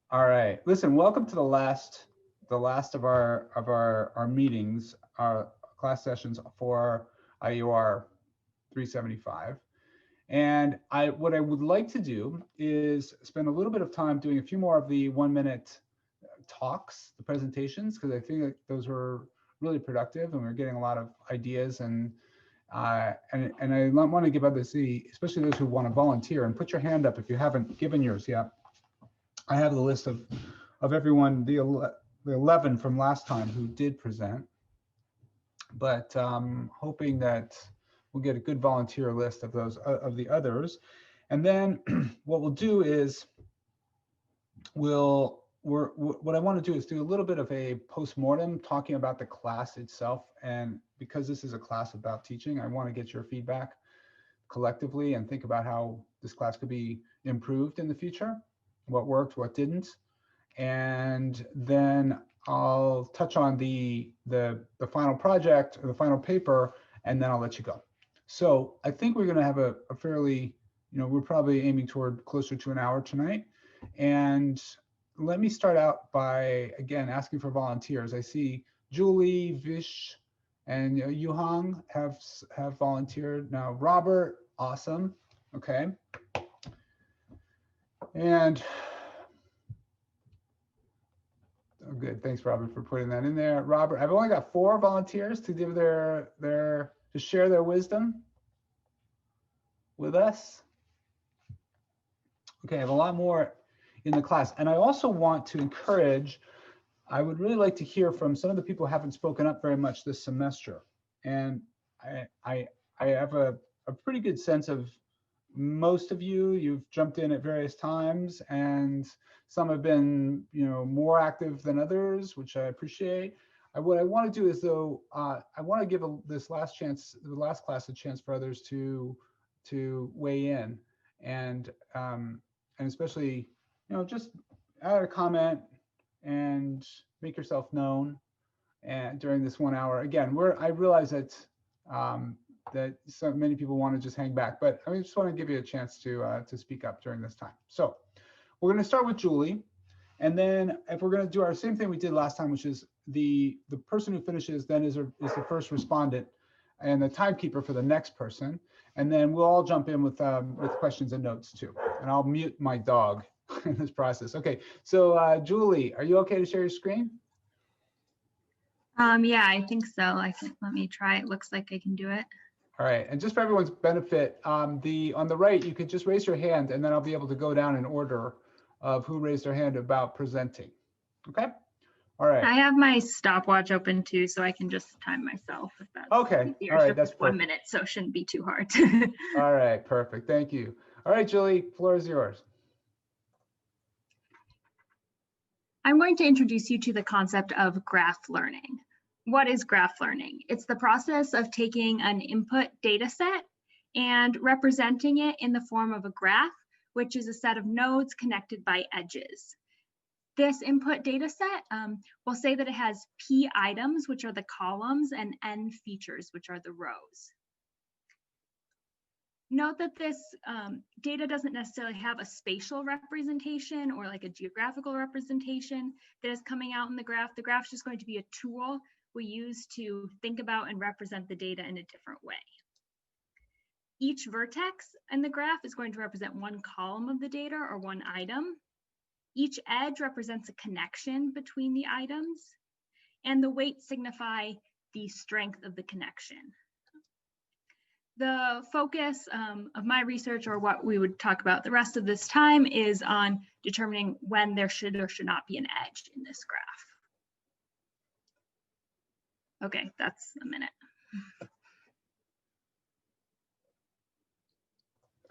All right, listen, welcome to the last of our meetings, our class sessions for IEOR 375. And what I would like to do is spend a little bit of time doing a few more of the 1-minute talks, the presentations, because I think that those were really productive and we're getting a lot of ideas, and I want to give others, especially those who want to volunteer, and put your hand up if you haven't given yours yet. I have the list of everyone, the 11 from last time who did present, but hoping that we'll get a good volunteer list of those of the others. And then what we'll do is what I want to do is do a little bit of a post-mortem talking about the class itself. And because this is a class about teaching, I want to get your feedback collectively and think about how this class could be improved in the future, what worked, what didn't. And then I'll touch on the final project or the final paper, and then I'll let you go. So I think we're going to have a fairly, we're probably aiming toward closer to an hour tonight. And let me start out by, again, asking for volunteers. I see Julie, Vish, and Yuhang have volunteered. Now, Robert, awesome. Okay. And oh, good. Thanks, Robert, for putting that in there. Robert, I've only got 4 volunteers to give to share their wisdom with us. Okay, I have a lot more in the class. And I also want to encourage, I would really like to hear from some of the people who haven't spoken up very much this semester. And I have a pretty good sense of most of you. You've jumped in at various times, and some have been, more active than others, which I appreciate. What I want to do is, though, I want to give the last class a chance for others to weigh in, and especially, just add a comment and make yourself known. And during this 1 hour, again, I realize that that so many people want to just hang back, but I just want to give you a chance to speak up during this time. So we're going to start with Julie, and then if we're going to do our same thing we did last time, which is the person who finishes then is the first respondent and the timekeeper for the next person, and then we'll all jump in with questions and notes too. And I'll mute my dog in this process. Okay, so Julie, are you okay to share your screen? Yeah, I think so. Let me try. It looks like I can do it. All right, and just for everyone's benefit, on the right, you could just raise your hand, and then I'll be able to go down in order of who raised their hand about presenting. Okay. All right. I have my stopwatch open too, so I can just time myself if that's okay. easier. All right, that's 1 minute, so it shouldn't be too hard. All right, perfect. Thank you. All right, Julie, floor is yours. I'm going to introduce you to the concept of graph learning. What is graph learning? It's the process of taking an input data set and representing it in the form of a graph, which is a set of nodes connected by edges. This input data set, we'll say that it has P items, which are the columns, and N features, which are the rows. Note that this data doesn't necessarily have a spatial representation or like a geographical representation that is coming out in the graph. The graph is just going to be a tool we use to think about and represent the data in a different way. Each vertex in the graph is going to represent one column of the data or one item. Each edge represents a connection between the items, and the weights signify the strength of the connection. The focus of my research, or what we would talk about the rest of this time, is on determining when there should or should not be an edge in this graph. Okay, that's a minute.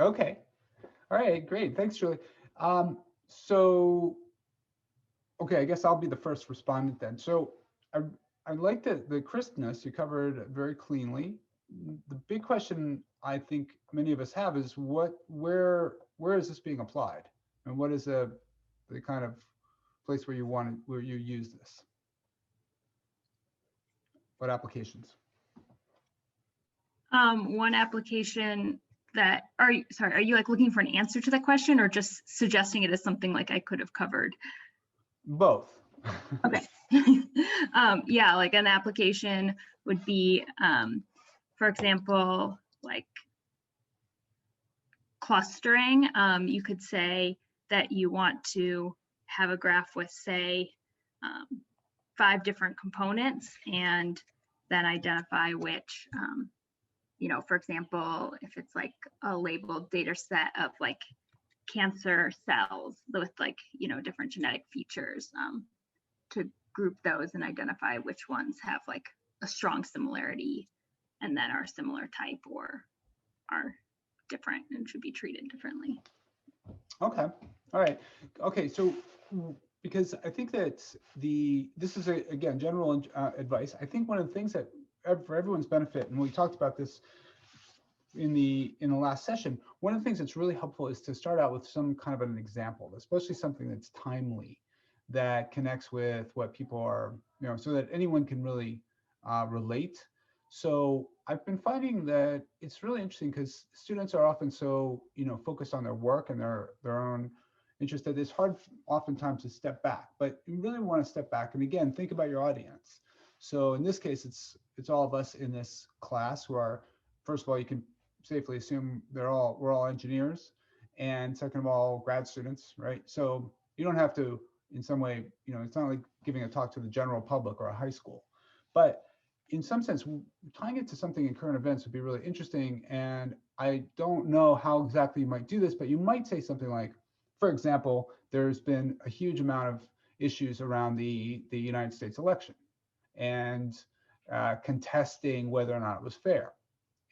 Okay. All right, great. Thanks, Julie. So, okay, I guess I'll be the first respondent then. So I like the crispness. You covered very cleanly. The big question I think many of us have is where is this being applied, and what is the kind of place where you use this? What applications? One application that, are you like looking for an answer to that question, or just suggesting it as something like I could have covered? Both. Okay. Yeah, like an application would be, for example, like clustering. You could say that you want to have a graph with, say, 5 different components, and then identify which, for example, if it's like a labeled data set of like cancer cells with like, different genetic features, to group those and identify which ones have like a strong similarity and then are similar type or are different and should be treated differently. Okay. All right. Okay. So because I think that this is again general advice. I think one of the things that for everyone's benefit, and we talked about this in the last session, one of the things that's really helpful is to start out with some kind of an example, especially something that's timely, that connects with what people are, so that anyone can really relate. So I've been finding that it's really interesting because students are often so, focused on their work and their own interest that it's hard oftentimes to step back, but you really want to step back and again, think about your audience. So in this case, it's all of us in this class who are, first of all, you can safely assume we're all engineers, and second of all, grad students, right? So you don't have to, in some way, it's not like giving a talk to the general public or a high school, but in some sense, tying it to something in current events would be really interesting. And I don't know how exactly you might do this, but you might say something like, for example, there's been a huge amount of issues around the United States election and contesting whether or not it was fair.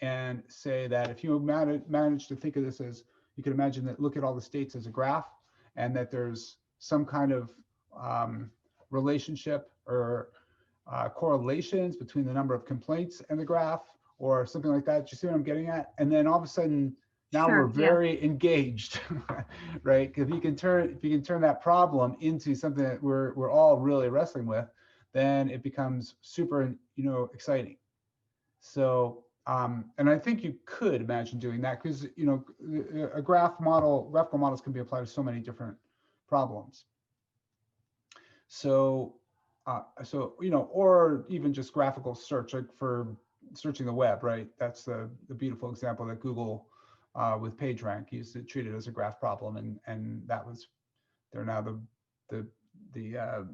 And say that if you manage to think of this as, you can imagine that, look at all the states as a graph, and that there's some kind of relationship or correlations between the number of complaints and the graph, or something like that. Do you see what I'm getting at? And then all of a sudden, now Sure, we're very engaged, right? If you can turn that problem into something that we're all really wrestling with, then it becomes super, exciting. So, and I think you could imagine doing that because, a graphical models can be applied to so many different problems. So, or even just graphical search, like for searching the web, right? That's the beautiful example that Google with PageRank used to treat it as a graph problem, and they're now the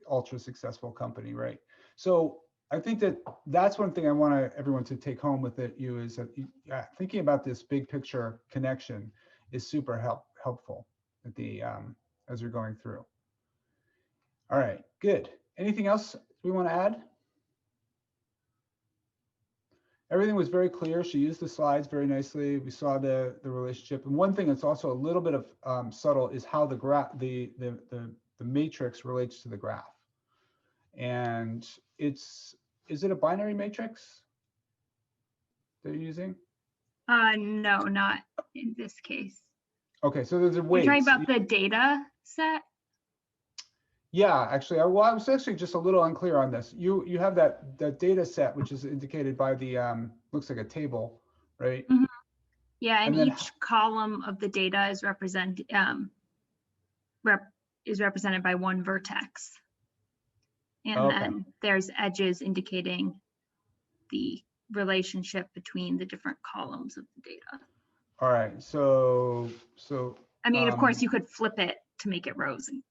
ultra successful company, right? So I think that's one thing I want everyone to take home with you is that thinking about this big picture connection is super helpful at as you're going through. All right, good. Anything else we want to add? Everything was very clear. She used the slides very nicely. We saw the relationship. And one thing that's also a little bit of subtle is how the matrix relates to the graph. And is it a binary matrix that you're using? No, not in this case. Okay, so there's a weight. You're talking about the data set? Yeah, actually, I was actually just a little unclear on this. You have that data set, which is indicated by the looks like a table, right? Mm-hmm. Yeah, and then each column of the data is represented by one vertex, and then there's edges indicating the relationship between the different columns of the data. All right, so I mean, of course, you could flip it to make it rows and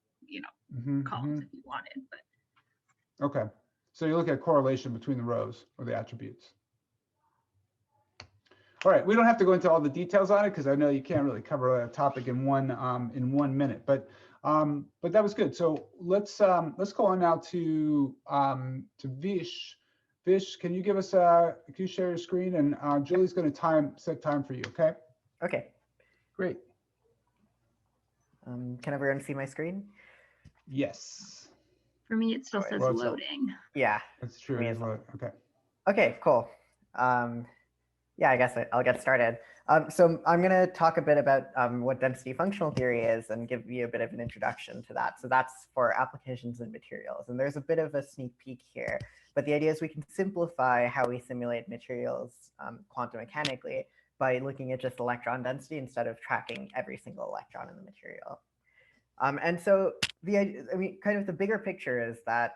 columns if you wanted, but okay. So you look at correlation between the rows or the attributes. All right, we don't have to go into all the details on it because I know you can't really cover a topic in one minute, but that was good. So let's go on now to Vish. Vish, can you give us can you share your screen, and Julie's going to set time for you, okay? Okay. Great. Can everyone see my screen? Yes. For me, it still says loading. Yeah. That's true. Okay. Okay, cool. Yeah, I guess I'll get started. So I'm going to talk a bit about what density functional theory is and give you a bit of an introduction to that. So that's for applications and materials. And there's a bit of a sneak peek here. But the idea is we can simplify how we simulate materials quantum mechanically by looking at just electron density instead of tracking every single electron in the material. And so kind of the bigger picture is that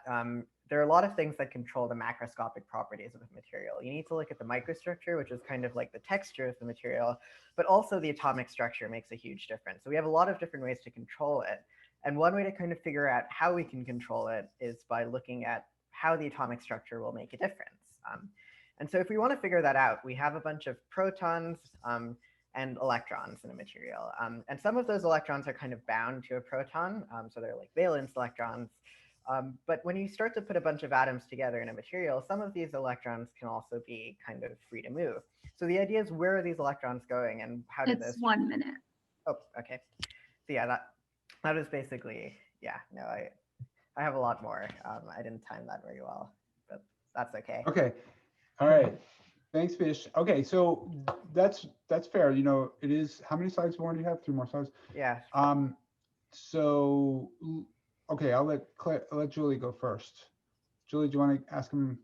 there are a lot of things that control the macroscopic properties of a material. You need to look at the microstructure, which is kind of like the texture of the material, but also the atomic structure makes a huge difference. So we have a lot of different ways to control it. And one way to kind of figure out how we can control it is by looking at how the atomic structure will make a difference. And so if we want to figure that out, we have a bunch of protons and electrons in a material. And some of those electrons are kind of bound to a proton. So they're like valence electrons. But when you start to put a bunch of atoms together in a material, some of these electrons can also be kind of free to move. So the idea is, where are these electrons going and how do those— It's 1 minute. Oh, okay. So yeah, that was basically, yeah, no, I have a lot more. I didn't time that very well, but that's okay. Okay. All right. Thanks, Vish. Okay, so that's fair. You know, it is, how many slides more do you have? 3 more slides? Yeah. So, okay, I'll let Julie go first. Julie, do you want to ask him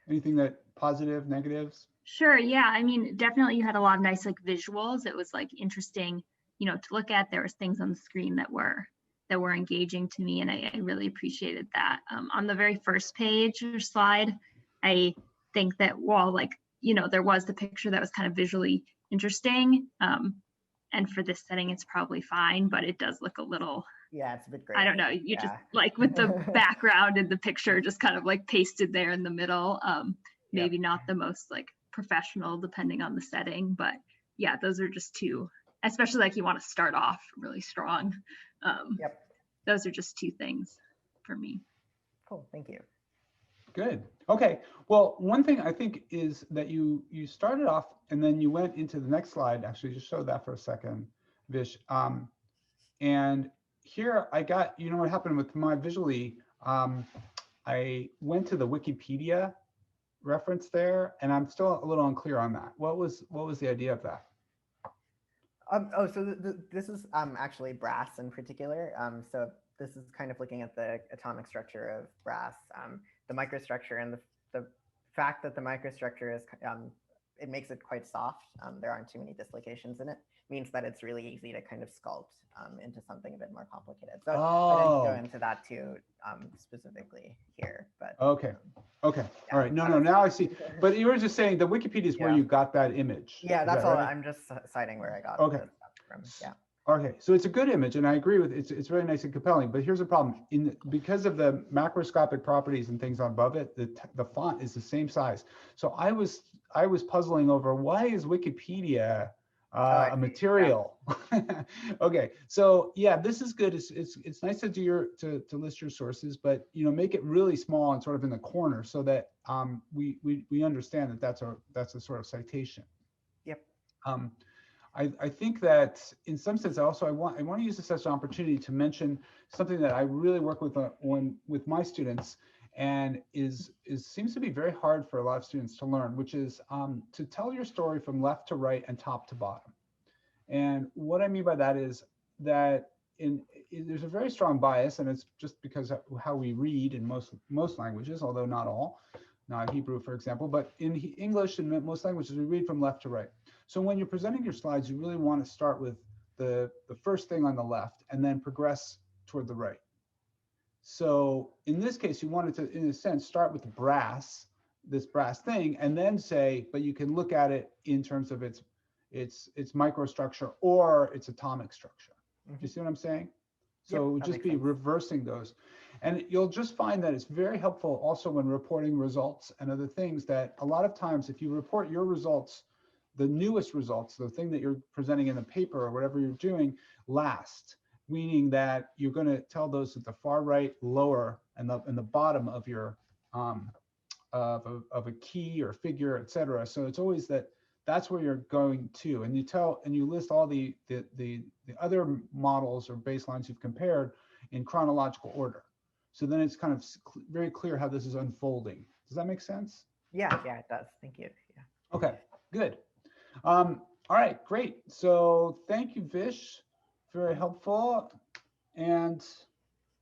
anything that positive, negatives? Sure. Yeah. I mean, definitely you had a lot of nice like visuals. It was like interesting, you know, to look at. There was things on the screen that were engaging to me, and I really appreciated that. On the very first page or slide, I think that while like, you know, there was the picture that was kind of visually interesting. And for this setting, it's probably fine, but it does look a little, yeah, it's a bit great. I don't know. You just like with the background and the picture just kind of like pasted there in the middle. Maybe not the most like professional depending on the setting, but yeah, those are just 2, especially like you want to start off really strong. Those are just 2 things for me. Cool. Thank you. Good. Okay. Well, one thing I think is that you started off and then you went into the next slide. Actually, just show that for a second, Vish. And here I got, you know what happened with my visually, I went to the Wikipedia reference there, and I'm still a little unclear on that. What was the idea of that? So this is actually brass in particular. So this is kind of looking at the atomic structure of brass, the microstructure, and the fact that the microstructure is, it makes it quite soft. There aren't too many dislocations in it, means that it's really easy to kind of sculpt into something a bit more complicated. So I didn't go into that too specifically here, but okay. Yeah, all right. No, now I see. But you were just saying the Wikipedia is where you got that image. Yeah, that's all. Right? I'm just citing where I got it from. Yeah. Okay, so it's a good image, and I agree with it. It's very nice and compelling. But here's a problem: because of the macroscopic properties and things above it, the font is the same size. So I was puzzling over, why is Wikipedia a material? Yeah. Okay, so yeah, this is good. It's nice to do to list your sources, but you know, make it really small and sort of in the corner so that we understand that that's a sort of citation. Yep. I think that in some sense, I want to use this as an opportunity to mention something that I really work with with my students, and seems to be very hard for a lot of students to learn, which is to tell your story from left to right and top to bottom. And what I mean by that is that there's a very strong bias, and it's just because of how we read in most languages, although not all, not Hebrew, for example, but in English and most languages, we read from left to right. So when you're presenting your slides, you really want to start with the first thing on the left and then progress toward the right. So in this case, you wanted to, in a sense, start with this brass thing, and then say, but you can look at it in terms of its microstructure or its atomic structure. Do you see what I'm saying? So yep, just be reversing those. And you'll just find that it's very helpful also when reporting results and other things, that a lot of times if you report your results, the newest results, the thing that you're presenting in the paper or whatever you're doing last, meaning that you're going to tell those at the far right, lower, and the bottom of your of a key or figure, etc. So it's always that's where you're going to, and you list all the other models or baselines you've compared in chronological order. So then it's kind of very clear how this is unfolding. Does that make sense? Yeah, it does. Thank you. Yeah. Okay, good. All right, great. So thank you, Vish. Very helpful. And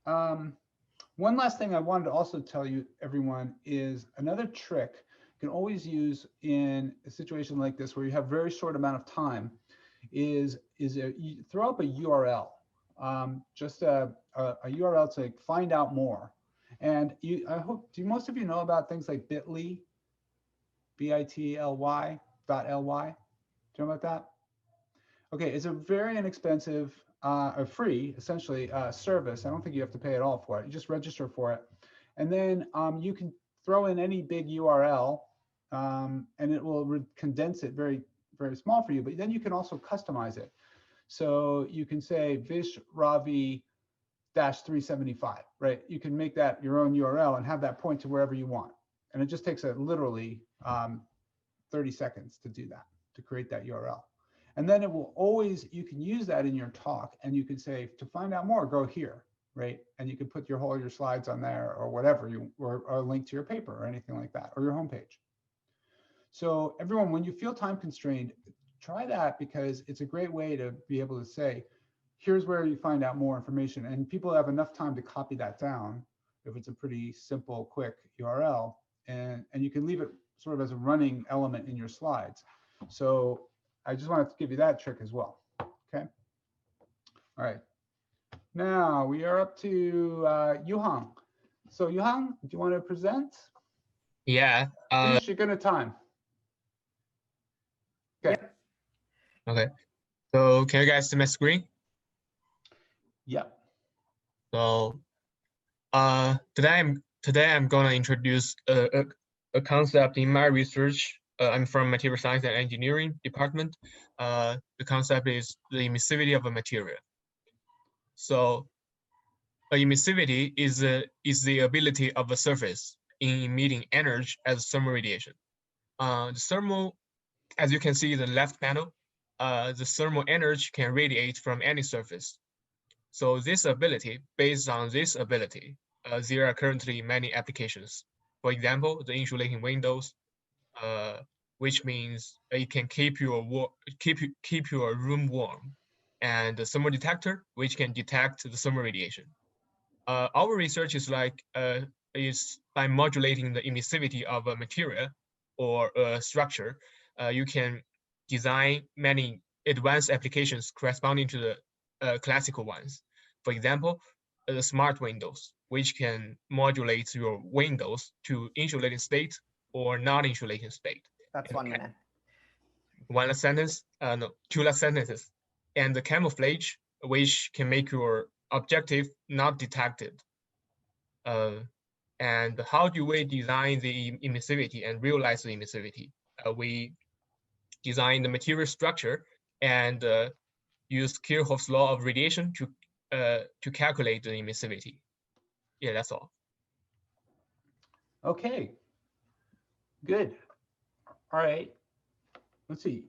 one last thing I wanted to also tell you, everyone, is another trick, can always use in a situation like this where you have very short amount of time is you throw up a URL, just a URL to find out more. And I hope, do most of you know about things like bit.ly, bit.ly. Do you know about that? Okay, it's a very inexpensive, or free, essentially, service. I don't think you have to pay at all for it. You just register for it. And then you can throw in any big URL, and it will condense it very, very small for you. But then you can also customize it. So you can say Vish Ravi -375, right? You can make that your own URL and have that point to wherever you want. And it just takes literally 30 seconds to do that, to create that URL. And then it will always, you can use that in your talk, and you can say, to find out more, go here, right? And you can put all your slides on there, or whatever, or a link to your paper or anything like that, or your homepage. So everyone, when you feel time constrained, try that, because it's a great way to be able to say, here's where you find out more information. And people have enough time to copy that down if it's a pretty simple, quick URL. And you can leave it sort of as a running element in your slides. So I just wanted to give you that trick as well. Okay. All right. Now we are up to Yuhang. So Yuhang, do you want to present? Yeah. Finish, you're gonna time. Okay. Yep. Okay. So can you guys see my screen? Yep. So today I'm gonna introduce a concept in my research. I'm from material science and engineering department. The concept is the emissivity of a material. So emissivity is the ability of a surface in emitting energy as thermal radiation. The thermal, as you can see in the left panel, the thermal energy can radiate from any surface. So this ability, based on this ability, there are currently many applications. For example, the insulating windows, which means it can keep your room warm, and the thermal detector, which can detect the thermal radiation. Our research is by modulating the emissivity of a material or a structure, you can design many advanced applications corresponding to the classical ones. For example, the smart windows, which can modulate your windows to insulating state or non-insulating state. That's 1 minute. One last sentence, no, 2 last sentences. And the camouflage, which can make your objective not detected. And how do we design the emissivity and realize the emissivity? We design the material structure and use Kirchhoff's law of radiation to calculate the emissivity. Yeah, that's all. Okay. Good. All right. Let's see.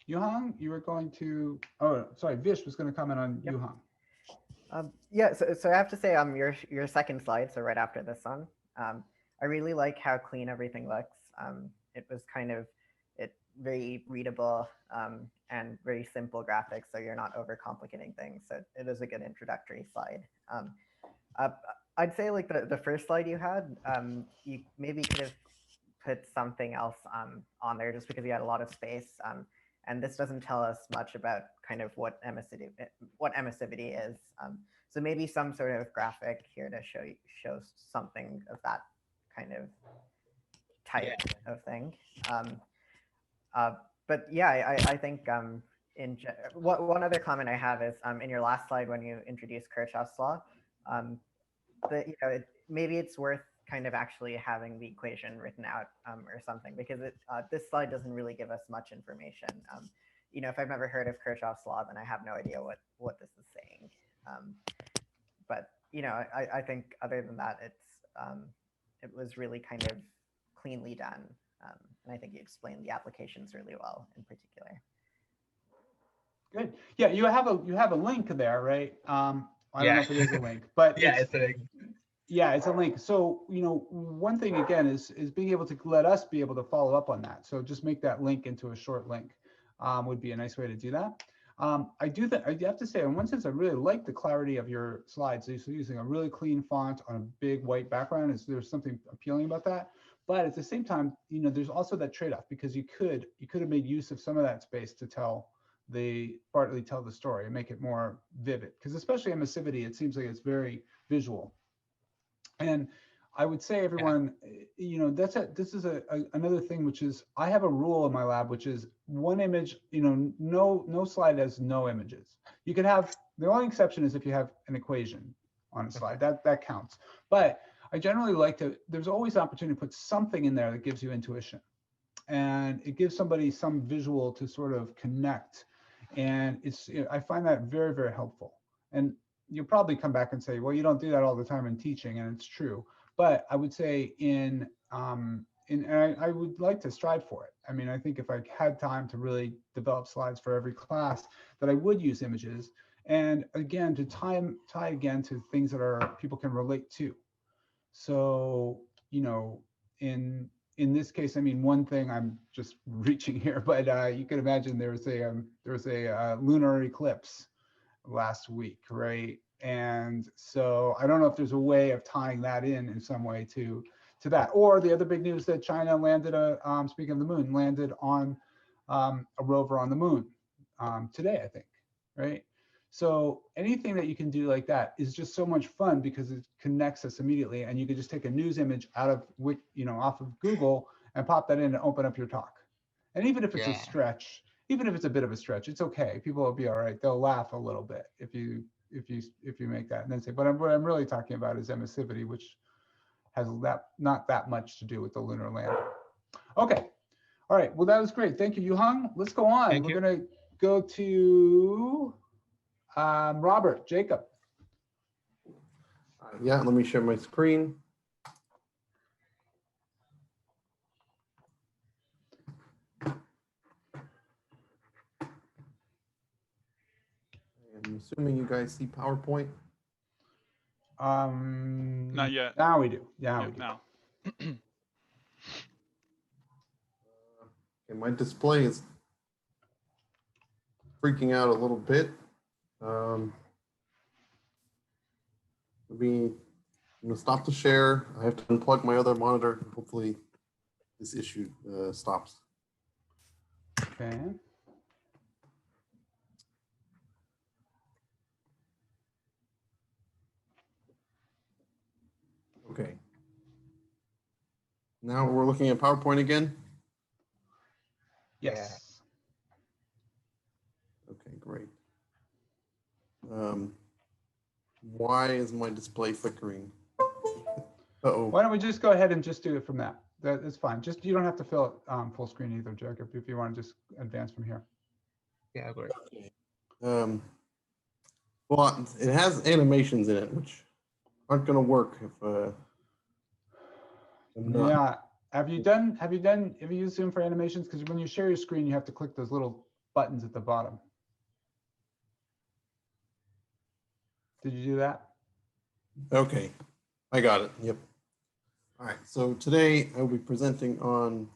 Yuhang, you were going to, oh, sorry, Vish was going to comment on Yep. Yuhang. Yeah, so I have to say, your second slide, so right after this one, I really like how clean everything looks. It was kind of very readable and very simple graphics, so you're not overcomplicating things. So it is a good introductory slide. I'd say like the first slide you had, you maybe could have put something else on there just because you had a lot of space. And this doesn't tell us much about kind of what emissivity is. So maybe some sort of graphic here to show something of that kind of type of thing. But yeah, I think one other comment I have is in your last slide when you introduced Kirchhoff's law, maybe it's worth kind of actually having the equation written out or something, because this slide doesn't really give us much information. If I've never heard of Kirchhoff's law, then I have no idea what this is saying. But I think other than that, it was really kind of cleanly done, and I think you explained the applications really well in particular. Good. Yeah, you have a link there, right? I don't know if it is a link, but yeah, it's a link. Yeah, it's a link. So, one thing again is being able to let us be able to follow up on that. So just make that link into a short link would be a nice way to do that. I have to say, in one sense, I really like the clarity of your slides. So using a really clean font on a big white background, there's something appealing about that. But at the same time, you know, there's also that trade-off, because you could have made use of some of that space to partly tell the story and make it more vivid. Because especially emissivity, it seems like it's very visual. And I would say, everyone, you know, this is another thing, which is, I have a rule in my lab, which is one image, you know, no slide has no images. You could have, the only exception is if you have an equation on a slide, that counts. But I generally like to, there's always an opportunity to put something in there that gives you intuition. And it gives somebody some visual to sort of connect. And I find that very, very helpful. And you'll probably come back and say, well, you don't do that all the time in teaching, and it's true. But I would say and I would like to strive for it. I mean, I think if I had time to really develop slides for every class, that I would use images. And again, to tie again to things that people can relate to. So, you know, in this case, I mean, one thing, I'm just reaching here, but you can imagine there was a lunar eclipse last week, right? And so I don't know if there's a way of tying that in some way to that. Or the other big news that China landed speaking of the moon, landed on a rover on the moon today, I think, right? So anything that you can do like that is just so much fun, because it connects us immediately, and you could just take a news image off of Google and pop that in and open up your talk. And even if it's a stretch, even if it's a bit of a stretch, it's okay. People will be all right. They'll laugh a little bit if you make that, and then say, but what I'm really talking about is emissivity, which has not that much to do with the lunar lander. Okay. All right. Well, that was great. Thank you, Yuhang. Let's go on. We're going to go to Robert, Jacob. Yeah, let me share my screen. I'm assuming you guys see PowerPoint. Not yet. Now we do. Yeah, we do. Now. Okay, my display is freaking out a little bit. I'm going to stop the share. I have to unplug my other monitor. Hopefully this issue stops. Okay. Okay. Now we're looking at PowerPoint again. Yes. Okay, great. Why is my display flickering? Uh-oh. Why don't we just go ahead and just do it from that? That's fine. Just, you don't have to fill it full screen either, Jacob, if you want to just advance from here. Yeah, great. Okay. Well, it has animations in it, which aren't going to work if I'm not. Yeah. Have you used Zoom for animations? Because when you share your screen, you have to click those little buttons at the bottom. Did you do that? Okay, I got it. Yep. All right. So today I'll be presenting on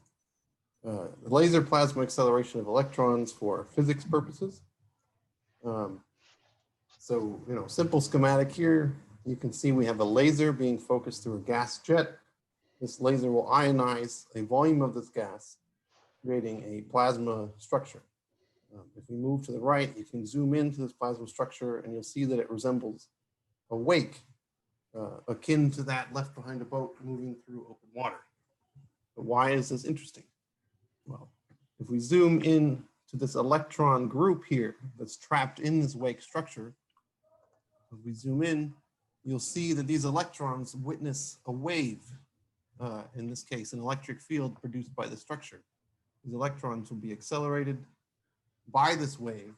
laser plasma acceleration of electrons for physics purposes. So, simple schematic here. You can see we have a laser being focused through a gas jet. This laser will ionize a volume of this gas, creating a plasma structure. If we move to the right, you can zoom into this plasma structure and you'll see that it resembles a wake, akin to that left behind a boat moving through open water. But why is this interesting? Well, if we zoom in to this electron group here that's trapped in this wake structure, if we zoom in, you'll see that these electrons witness a wave, in this case, an electric field produced by the structure. These electrons will be accelerated by this wave,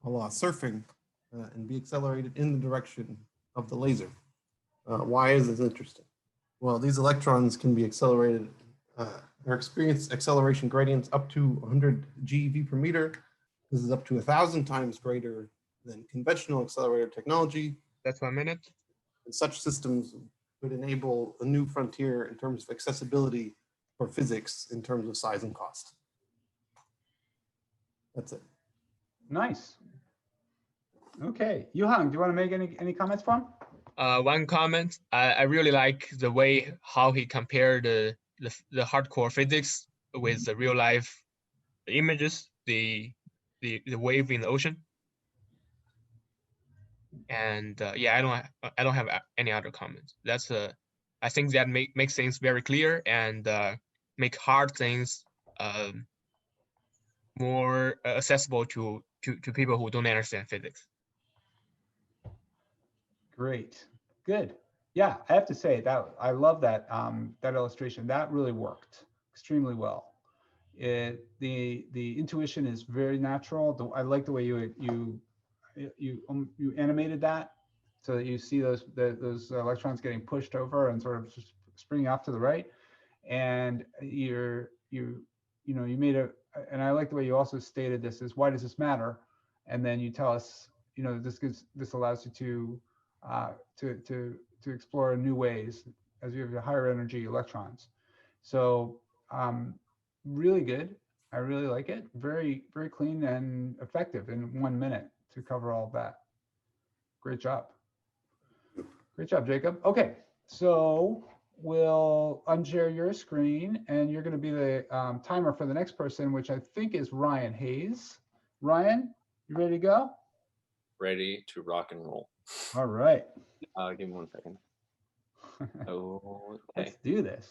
a la surfing, and be accelerated in the direction of the laser. Why is this interesting? Well, these electrons can be accelerated or experience acceleration gradients up to 100 GeV per meter. This is up to 1,000 times greater than conventional accelerator technology. That's 1 minute. And such systems would enable a new frontier in terms of accessibility for physics in terms of size and cost. That's it. Nice. Okay, Yuhang, do you want to make any comments for him? One comment, I really like the way how he compared the the hardcore physics with the real life images, the wave in the ocean. And yeah, I don't have any other comments. That's I think that makes things very clear and make hard things more accessible to people who don't understand physics. Great, good. Yeah, I have to say that I love that that illustration. That really worked extremely well. The intuition is very natural. I like the way you animated that, so that you see those electrons getting pushed over and sort of just springing off to the right. And you made and I like the way you also stated this is, why does this matter? And then you tell us, this allows you to explore new ways as you have higher energy electrons. So really good. I really like it. Very, very clean and effective in 1 minute to cover all of that. Great job. Great job, Jacob. Okay, so we'll unshare your screen and you're going to be the timer for the next person, which I think is Ryan Hayes. Ryan, you ready to go? Ready to rock and roll. All right. Give me 1 second. Okay. Let's do this.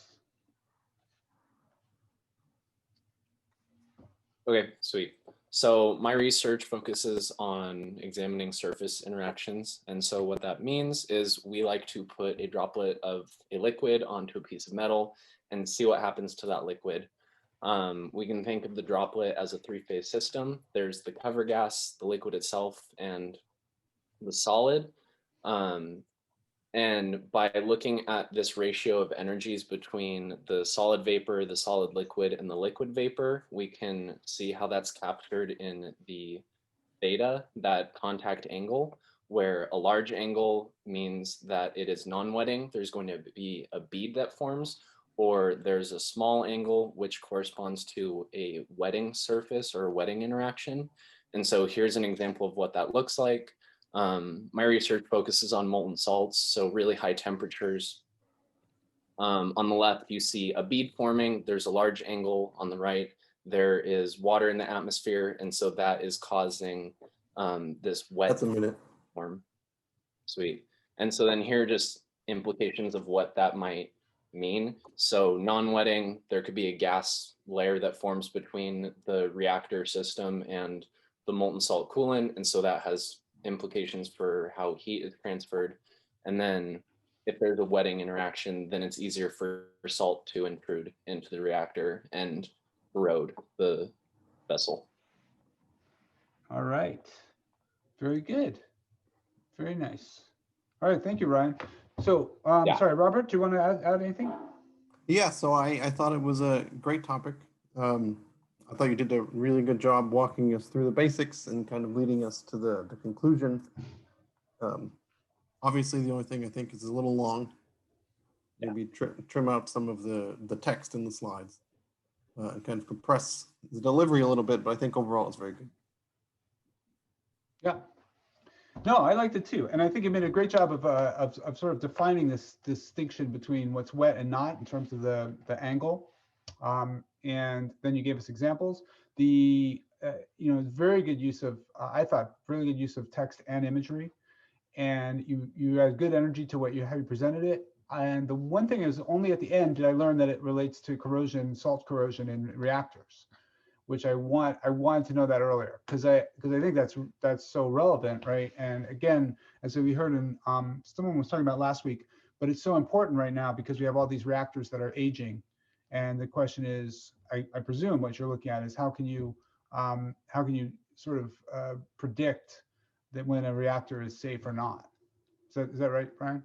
Okay, sweet. So my research focuses on examining surface interactions. And so what that means is we like to put a droplet of a liquid onto a piece of metal and see what happens to that liquid. We can think of the droplet as a three-phase system. There's the cover gas, the liquid itself, and the solid. And by looking at this ratio of energies between the solid vapor, the solid liquid, and the liquid vapor, we can see how that's captured in the theta, that contact angle, where a large angle means that it is non-wetting. There's going to be a bead that forms, or there's a small angle, which corresponds to a wetting surface or a wetting interaction. And so here's an example of what that looks like. My research focuses on molten salts, so really high temperatures. On the left, you see a bead forming. There's a large angle on the right. There is water in the atmosphere, and so that is causing this wet That's a minute. form. Sweet. And so then here are just implications of what that might mean. So non-wetting, there could be a gas layer that forms between the reactor system and the molten salt coolant, and so that has implications for how heat is transferred. And then if there's a wetting interaction, then it's easier for salt to intrude into the reactor and corrode the vessel. All right. Very good. Very nice. All right. Thank you, Ryan. So, sorry, Robert, do you want to add anything? Yeah, so I thought it was a great topic. I thought you did a really good job walking us through the basics and kind of leading us to the conclusion. Obviously, the only thing I think is a little long. Maybe trim out some of the text in the slides and kind of compress the delivery a little bit, but I think overall it's very good. Yeah. No, I liked it too. And I think you made a great job of sort of defining this distinction between what's wet and not in terms of the angle. And then you gave us examples. The very good use of I thought really good use of text and imagery, and you had good energy to how you presented it. And the one thing is, only at the end did I learn that it relates to corrosion, salt corrosion in reactors, which I wanted to know that earlier because I think that's so relevant, right? And again, as we heard in someone was talking about last week, but it's so important right now because we have all these reactors that are aging. And the question is, I presume what you're looking at is how can you sort of predict that when a reactor is safe or not? Is that right, Brian?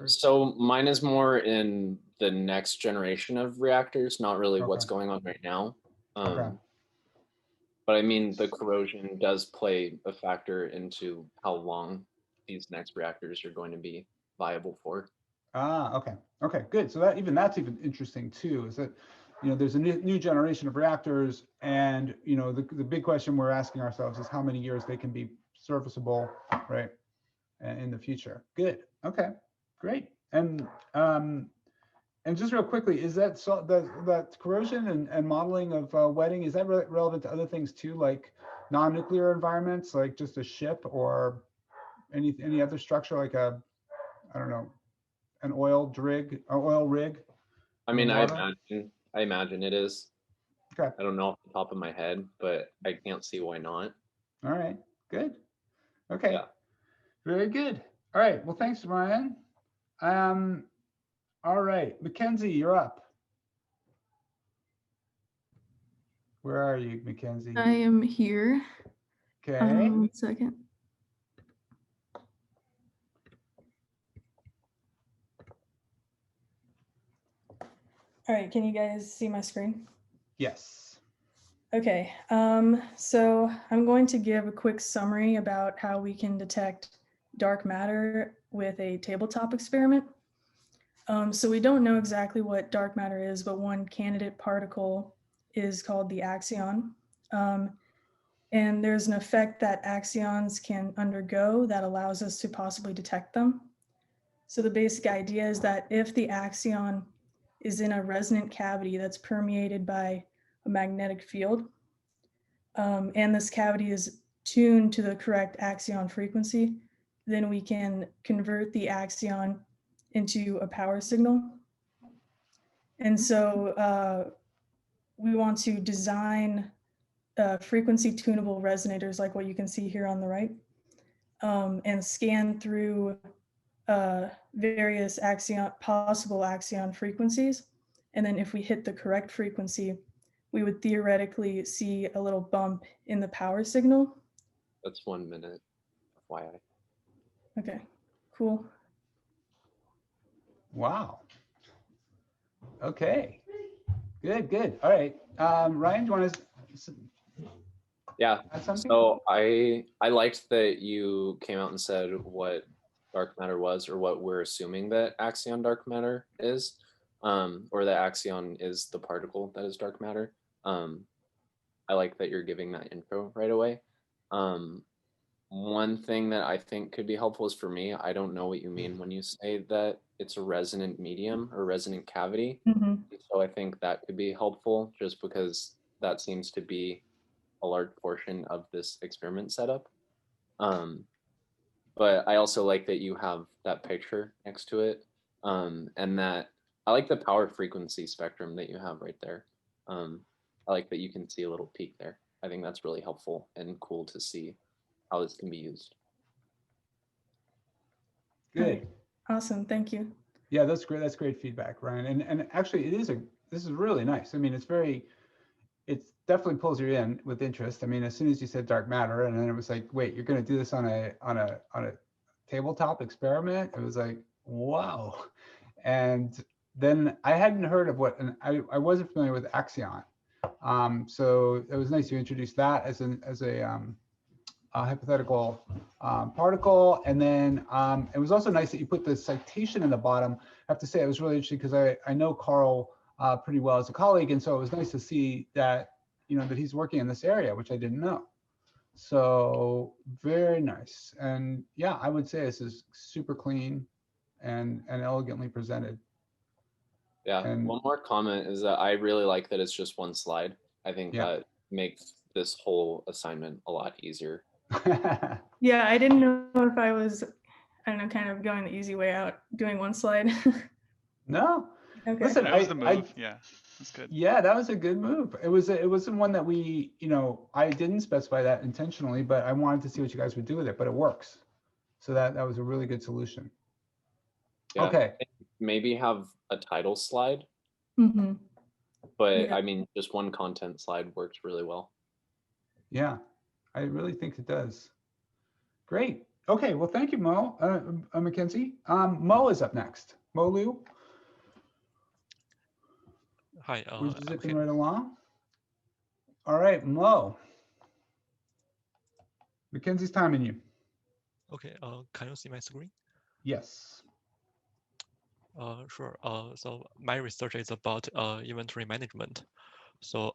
So mine is more in the next generation of reactors, not really what's going on right now. But I mean, the corrosion does play a factor into how long these next reactors are going to be viable for. Okay, good. So that's even interesting too, is that, there's a new generation of reactors, and, the big question we're asking ourselves is how many years they can be serviceable, right, in the future. Good. Okay, great. And And just real quickly, is that so that corrosion and modeling of wetting, is that relevant to other things too, like non-nuclear environments, like just a ship or any other structure, like a, I don't know, an oil rig or oil rig? I in the mean, water? I imagine it is. Okay. I don't know off the top of my head, but I can't see why not. All right. Good. Okay. Yeah. Very good. All right. Well, thanks, Ryan. All right, Mackenzie, you're up. Where are you, Mackenzie? I am here. Okay. 1 second. All right, can you guys see my screen? Yes. Okay, so I'm going to give a quick summary about how we can detect dark matter with a tabletop experiment. So we don't know exactly what dark matter is, but one candidate particle is called the axion. And there's an effect that axions can undergo that allows us to possibly detect them. So the basic idea is that if the axion is in a resonant cavity that's permeated by a magnetic field, and this cavity is tuned to the correct axion frequency, then we can convert the axion into a power signal. And so we want to design frequency tunable resonators like what you can see here on the right, and scan through various possible axion frequencies. And then if we hit the correct frequency, we would theoretically see a little bump in the power signal. That's 1 minute, FYI. Okay, cool. Wow. Okay. Good, good. All right. Ryan, do you want to Yeah. add something? So I liked that you came out and said what dark matter was, or what we're assuming that axion dark matter is, or that axion is the particle that is dark matter. I like that you're giving that intro right away. One thing that I think could be helpful is, for me, I don't know what you mean when you say that it's a resonant medium or resonant cavity. So I think that could be helpful, just because that seems to be a large portion of this experiment setup. But I also like that you have that picture next to it, and that I like the power frequency spectrum that you have right there. I like that you can see a little peak there. I think that's really helpful and cool to see how this can be used. Good. Awesome, thank you. Yeah, that's great. That's great feedback, Ryan. And actually, this is really nice. I mean, it definitely pulls you in with interest. I mean, as soon as you said dark matter, and then it was like, wait, you're going to do this on a tabletop experiment? It was like, wow. And then I hadn't heard of and I wasn't familiar with axion. So it was nice you introduced that as a hypothetical particle. And then it was also nice that you put the citation in the bottom. I have to say, it was really interesting because I know Carl pretty well as a colleague. And so it was nice to see that, that he's working in this area, which I didn't know. So very nice. And yeah, I would say this is super clean and elegantly presented. Yeah, And one more comment is that I really like that it's just one slide. I think that makes this whole assignment a lot easier. Yeah, I didn't know if I was, I don't know, kind of going the easy way out, doing one slide. No. Okay. Listen, that was the move. Yeah, that's good. Yeah, that was a good move. It wasn't one that we, I didn't specify that intentionally, but I wanted to see what you guys would do with it, but it works. So that was a really good solution. Yeah, Okay. Maybe have a title slide, but Yeah. I mean, just one content slide works really well. Yeah, I really think it does. Great. Okay, well, thank you, Mo, Mackenzie. Mo is up next. Mo Liu. Hi. We're zipping right along. All right, Mo. Mackenzie's timing you. Okay. Can you see my screen? Yes. Sure. So my research is about inventory management. So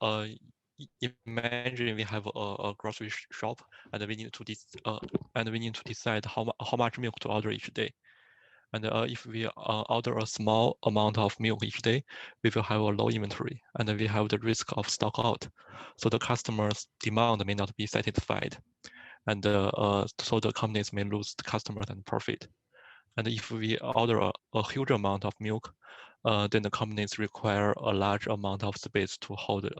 imagine we have a grocery shop, and we need to decide how much milk to order each day. And if we order a small amount of milk each day, we will have a low inventory, and we have the risk of stock out. So the customer's demand may not be satisfied, and so the companies may lose the customers and profit. And if we order a huge amount of milk, then the companies require a large amount of space to hold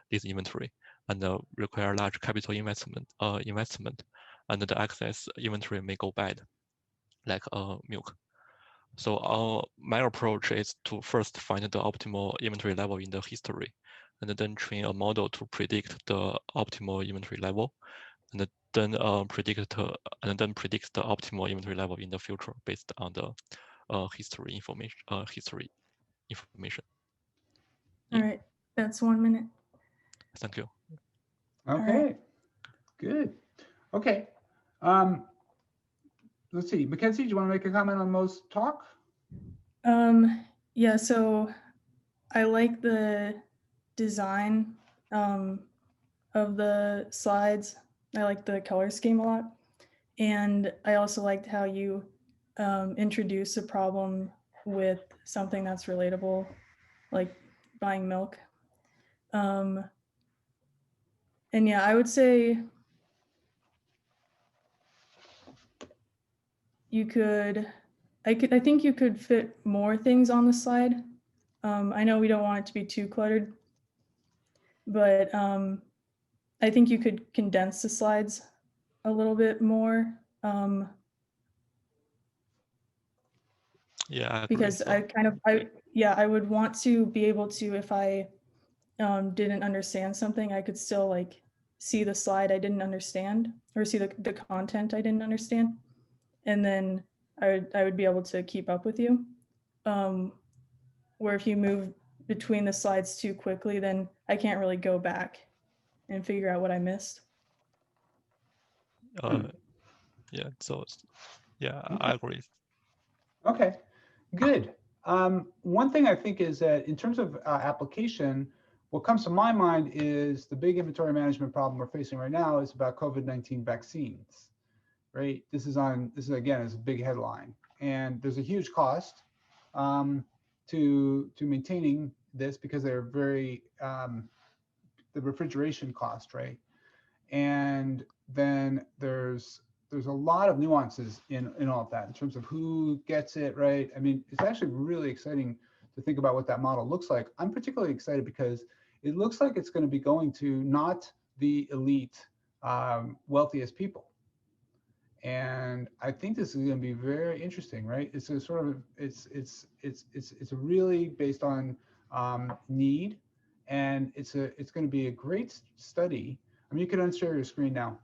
this inventory, and require large capital investment. And the excess inventory may go bad, like milk. So my approach is to first find the optimal inventory level in the history, and then train a model to predict the optimal inventory level, and then predict the optimal inventory level in the future based on the history information. All right, that's 1 minute. Thank you. Okay, right. good. Okay. Let's see, Mackenzie, do you want to make a comment on Mo's talk? Yeah, so I like the design of the slides. I like the color scheme a lot. And I also liked how you introduce a problem with something that's relatable, like buying milk. And yeah, I would say I think you could fit more things on the slide. I know we don't want it to be too cluttered, but I think you could condense the slides a little bit more. Yeah, because I would want to be able to, if I didn't understand something, I could still like see the slide I didn't understand, or see the content I didn't understand, and then I would be able to keep up with you. Where if you move between the slides too quickly, then I can't really go back and figure out what I missed. Yeah, so yeah, I agree. Okay, good. One thing I think is that in terms of application, what comes to my mind is the big inventory management problem we're facing right now is about COVID-19 vaccines, right? This is again, is a big headline, and there's a huge cost to maintaining this because they're very, the refrigeration cost, right? And then there's a lot of nuances in all of that in terms of who gets it, right? I mean, it's actually really exciting to think about what that model looks like. I'm particularly excited because it looks like it's going to be going to not the elite, wealthiest people. And I think this is going to be very interesting, right? It's a sort of, it's really based on need, and it's going to be a great study. I mean, you can unshare your screen now,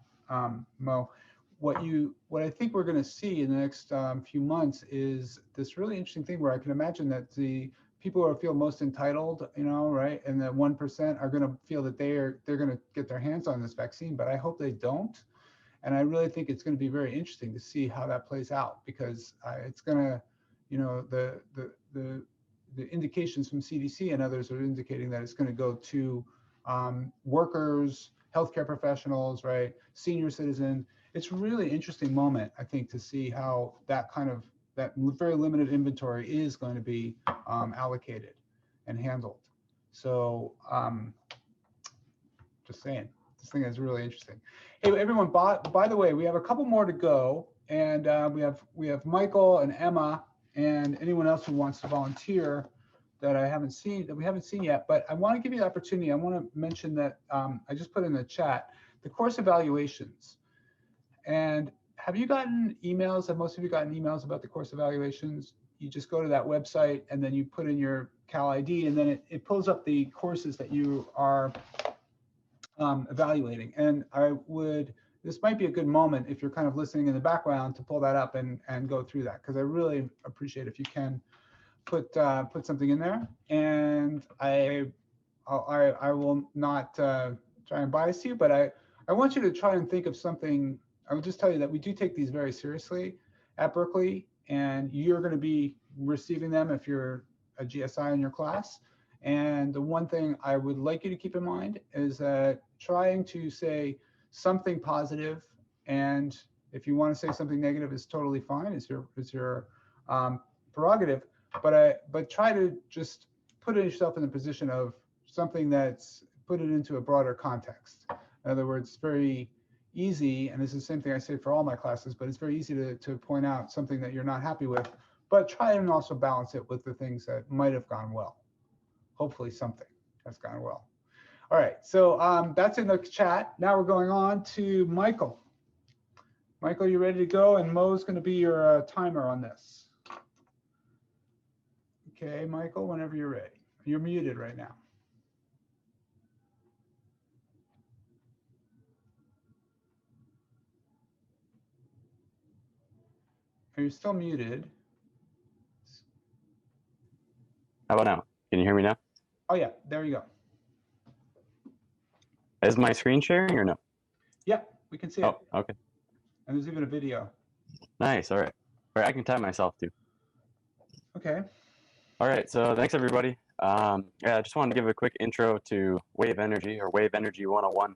Mo. What I think we're going to see in the next few months is this really interesting thing where I can imagine that the people who feel most entitled, right, and the 1% are going to feel that they're going to get their hands on this vaccine, but I hope they don't. And I really think it's going to be very interesting to see how that plays out, because it's going to, the indications from CDC and others are indicating that it's going to go to workers, healthcare professionals, right, senior citizens. It's a really interesting moment, I think, to see how that very limited inventory is going to be allocated and handled. So just saying, this thing is really interesting. Hey, everyone, by the way, we have a couple more to go, and we have Michael and Emma and anyone else who wants to volunteer that we haven't seen yet. But I want to give you the opportunity. I want to mention that I just put in the chat the course evaluations. And have you gotten emails? Have most of you gotten emails about the course evaluations? You just go to that website and then you put in your Cal ID, and then it pulls up the courses that you are evaluating. And this might be a good moment if you're kind of listening in the background to pull that up and go through that, because I really appreciate if you can put something in there. And I will not try and bias you, but I want you to try and think of something. I would just tell you that we do take these very seriously at Berkeley, and you're going to be receiving them if you're a GSI in your class. And the one thing I would like you to keep in mind is that trying to say something positive, and if you want to say something negative is totally fine, is your prerogative, but try to just put yourself in the position of something that's put it into a broader context. In other words, very easy, and this is the same thing I say for all my classes, but it's very easy to point out something that you're not happy with, but try and also balance it with the things that might have gone well. Hopefully something has gone well. All right, so that's in the chat. Now we're going on to Michael. Michael, you ready to go? And Mo's going to be your timer on this. Okay, Michael, whenever you're ready. You're muted right now. Are you still muted? How about now? Can you hear me now? Oh yeah, there you go. Is my screen sharing or no? Yeah, we can see it. Oh, okay. And there's even a video. Nice. All right. All right. I can time myself too. Okay. All right. So thanks everybody. Yeah, I just wanted to give a quick intro to wave energy, or wave energy 101.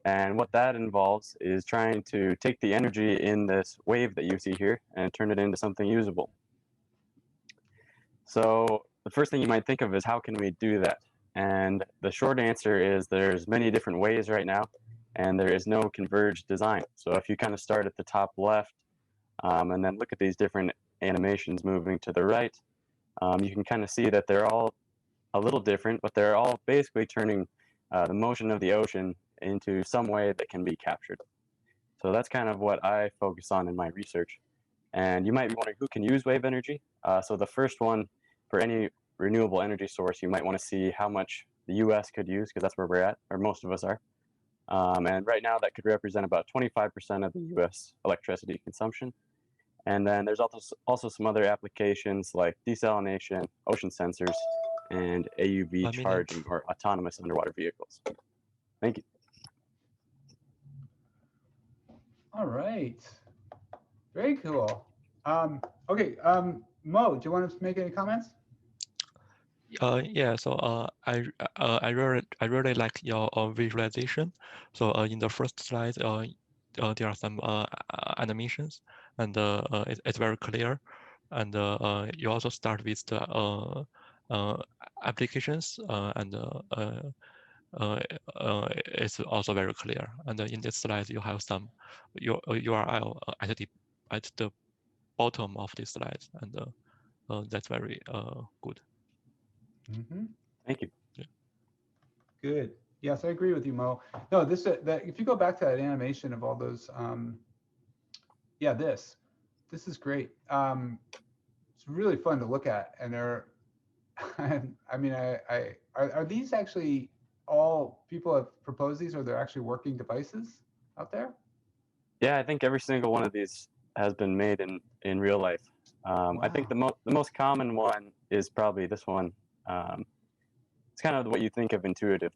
And what that involves is trying to take the energy in this wave that you see here and turn it into something usable. So the first thing you might think of is, how can we do that? And the short answer is there's many different ways right now, and there is no converged design. So if you kind of start at the top left and then look at these different animations moving to the right, you can kind of see that they're all a little different, but they're all basically turning the motion of the ocean into some way that can be captured. So that's kind of what I focus on in my research. And you might be wondering, who can use wave energy? So the first one, for any renewable energy source, you might want to see how much the US could use, because that's where we're at, or most of us are. And right now that could represent about 25% of the US electricity consumption. And then there's also some other applications like desalination, ocean sensors, and AUV charging, or autonomous underwater vehicles. Thank you. All right. Very cool. Okay, Mo, do you want to make any comments? Yeah, so I really like your visualization. So in the first slide, there are some animations, and it's very clear. And you also start with the applications, and it's also very clear. And in this slide, you have some URL at the bottom of this slide, and that's very good. Mm-hmm. Thank you. Yeah. Good. Yes, I agree with you, Mo. No, this that if you go back to that animation of all those, yeah, this is great. It's really fun to look at, and they're, I mean, are these actually all people have proposed these, or they're actually working devices out there? Yeah, I think every single one of these has been made in real life. Wow. I think the most common one is probably this one. It's kind of what you think of intuitive,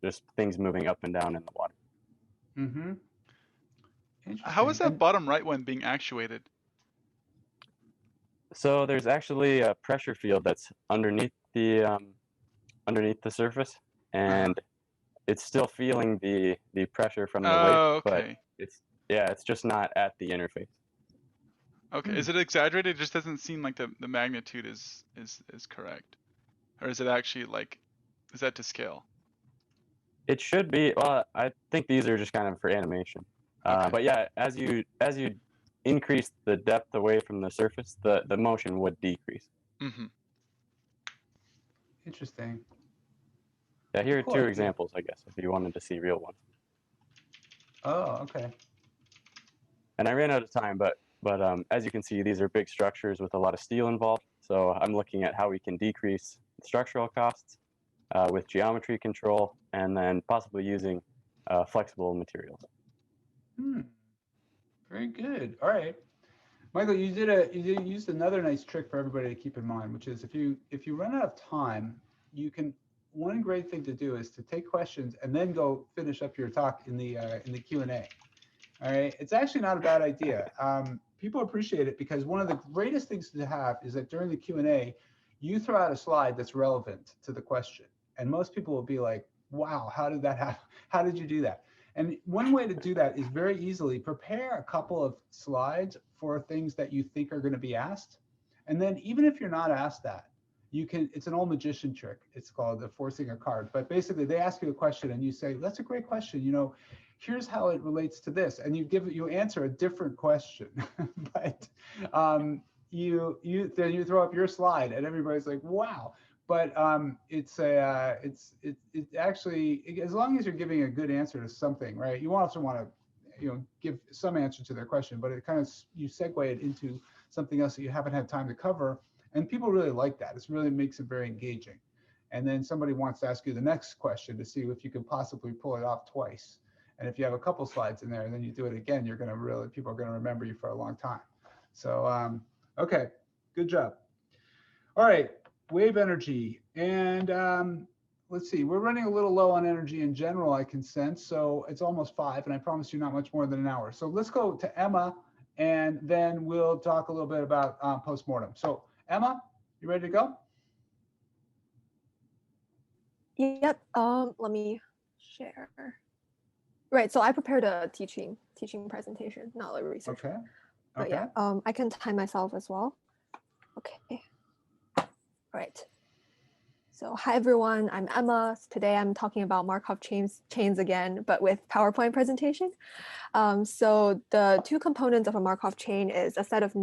just things moving up and down in the water. Mm-hmm. How is that bottom right one being actuated? So there's actually a pressure field that's underneath the surface, and it's still feeling the pressure from the wave, but it's just not at the interface. Okay, is it exaggerated? It just doesn't seem like the magnitude is correct, or is it actually like, is that to scale? It should be. Well, I think these are just kind of for animation. But yeah, as you increase the depth away from the surface, the motion would decrease. Mm-hmm. Interesting. Yeah, here are two examples, I guess, if you wanted to see real ones. Oh, okay. And I ran out of time, but as you can see, these are big structures with a lot of steel involved. So I'm looking at how we can decrease structural costs with geometry control, and then possibly using flexible materials. Very good. All right, Michael, you used another nice trick for everybody to keep in mind, which is if you run out of time, you can. One great thing to do is to take questions and then go finish up your talk in the Q&A. All right, it's actually not a bad idea. People appreciate it because one of the greatest things to have is that during the Q&A, you throw out a slide that's relevant to the question, and most people will be like, "Wow, how did that happen? How did you do that?" And one way to do that is very easily prepare a couple of slides for things that you think are going to be asked. And then even if you're not asked that, you can, it's an old magician trick. It's called the forcing a card. But basically they ask you a question and you say, that's a great question. You know, here's how it relates to this. And you answer a different question. But then you throw up your slide and everybody's like, wow. But it's actually, as long as you're giving a good answer to something, right? You also want to, you know, give some answer to their question, but it kind of, you segue it into something else that you haven't had time to cover. And people really like that. It really makes it very engaging. And then somebody wants to ask you the next question to see if you can possibly pull it off twice. And if you have a couple slides in there and then you do it again, you're going to really, people are going to remember you for a long time. So, okay, good job. All right, wave energy. And let's see, we're running a little low on energy in general, I can sense. So it's almost 5, and I promise you not much more than an hour. So let's go to Emma, and then we'll talk a little bit about postmortem. So Emma, you ready to go? Yep. Let me share. Right. So I prepared a teaching presentation, not a research. Okay. But yeah, I can time myself as well. Okay. All right. So hi everyone, I'm Emma. Today I'm talking about Markov chains again, but with PowerPoint presentation. So the two components of a Markov chain is a set of